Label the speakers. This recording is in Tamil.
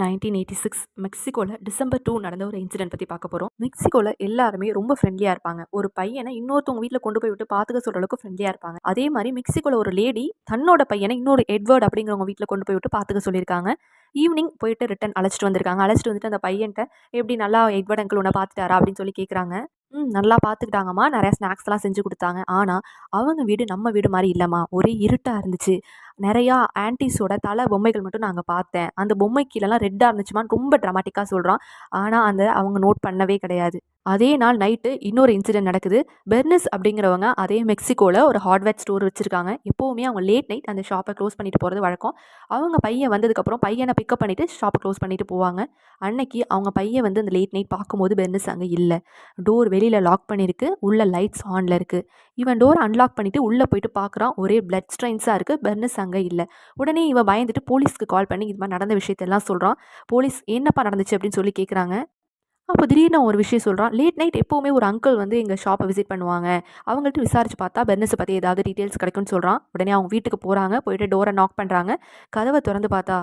Speaker 1: 1986 மெக்சிகோல டிசம்பர் 2 நடந்த ஒரு இன்சிடென்ட் பத்தி பார்க்க போறோம். மெக்சிகோல எல்லாருமே ரொம்ப ஃப்ரெண்ட்லியா இருப்பாங்க. ஒரு பையனை இன்னொருத்தவங்க வீட்ல கொண்டு போய் விட்டு பாத்துக்க சொல்ற அளவுக்கு ஃப்ரெண்ட்லியா இருப்பாங்க. அதே மாதிரி மெக்சிகோல ஒரு லேடி தன்னோட பையனை இன்னொரு எட்வர்ட் அப்படிங்கிறவங்க வீட்ல கொண்டு போய் விட்டு பாத்துக்க சொல்லியிருக்காங்க. ஈவினிங் போயிட்டு ரிட்டர்ன் அழைச்சிட்டு வந்திருக்காங்க. அழைச்சிட்டு வந்துட்டு அந்த பையன்ட்ட எப்படி நல்லா எட்வர்ட் அங்கிள் உன்னை பார்த்துட்டாரா அப்படின்னு சொல்லி கேட்குறாங்க. நல்லா பார்த்துக்கிட்டாங்கம்மா. நிறைய ஸ்நாக்ஸ்லாம் செஞ்சு கொடுத்தாங்க. ஆனால் அவங்க வீடு நம்ம வீடு மாதிரி இல்லைம்மா. ஒரே இருட்டாக இருந்துச்சு. நிறையா ஆன்டிஸோட தலை பொம்மைகள் மட்டும் நாங்கள் பார்த்தேன். அந்த பொம்மை கீழெல்லாம் ரெட்டாக இருந்துச்சுமான்னு ரொம்ப ட்ராமாட்டிக்காக சொல்கிறான். ஆனால் அவங்க நோட் பண்ணவே கிடையாது. அதே நாள் நைட்டு இன்னொரு இன்சிடென்ட் நடக்குது. பெர்னிஸ் அப்படிங்கிறவங்க அதே மெக்சிகோவில் ஒரு ஹார்ட்வேர் ஸ்டோர் வச்சுருக்காங்க. எப்போவுமே அவங்க லேட் நைட் அந்த ஷாப்பை க்ளோஸ் பண்ணிட்டு போகிறது வழக்கம். அவங்க பையன் வந்ததுக்கப்புறம் பையனை பிக்கப் பண்ணிவிட்டு ஷாப்பை க்ளோஸ் பண்ணிட்டு போவாங்க. அன்னைக்கு அவங்க பையன் வந்து அந்த லேட் நைட் பார்க்கும்போது பெர்னிஸ் அங்கே இல்லை. டோர் வெளியில் லாக் பண்ணியிருக்கு. உள்ள லைட்ஸ் ஆனில் இருக்குது. இவன் டோர் அன்லாக் பண்ணிவிட்டு உள்ளே போயிட்டு பார்க்குறான். ஒரே பிளட் ஸ்ட்ரெயின்ஸாக இருக்குது. பெர்னிஸ் அங்கே இல்லை. உடனே இவன் பயந்துட்டு போலீஸ்க்கு கால் பண்ணி இது மாதிரி நடந்த விஷயத்தெல்லாம் சொல்கிறான். போலீஸ் என்னப்பா நடந்துச்சு அப்படின்னு சொல்லி கேட்குறாங்க. அப்போ திடீர்னு ஒரு விஷயம் சொல்கிறான். லேட் நைட் எப்போவுமே ஒரு அங்கிள் வந்து எங்கள் ஷாப்பை விசிட் பண்ணுவாங்க. அவங்கள்ட்ட விசாரிச்சு பார்த்தா பெர்னிஸை பற்றி ஏதாவது டீட்டெயில்ஸ் கிடைக்கும்னு சொல்கிறான். உடனே அவங்க வீட்டுக்கு போகிறாங்க. போயிட்டு டோரை நாக் பண்ணுறாங்க. கதவை திறந்து பார்த்தா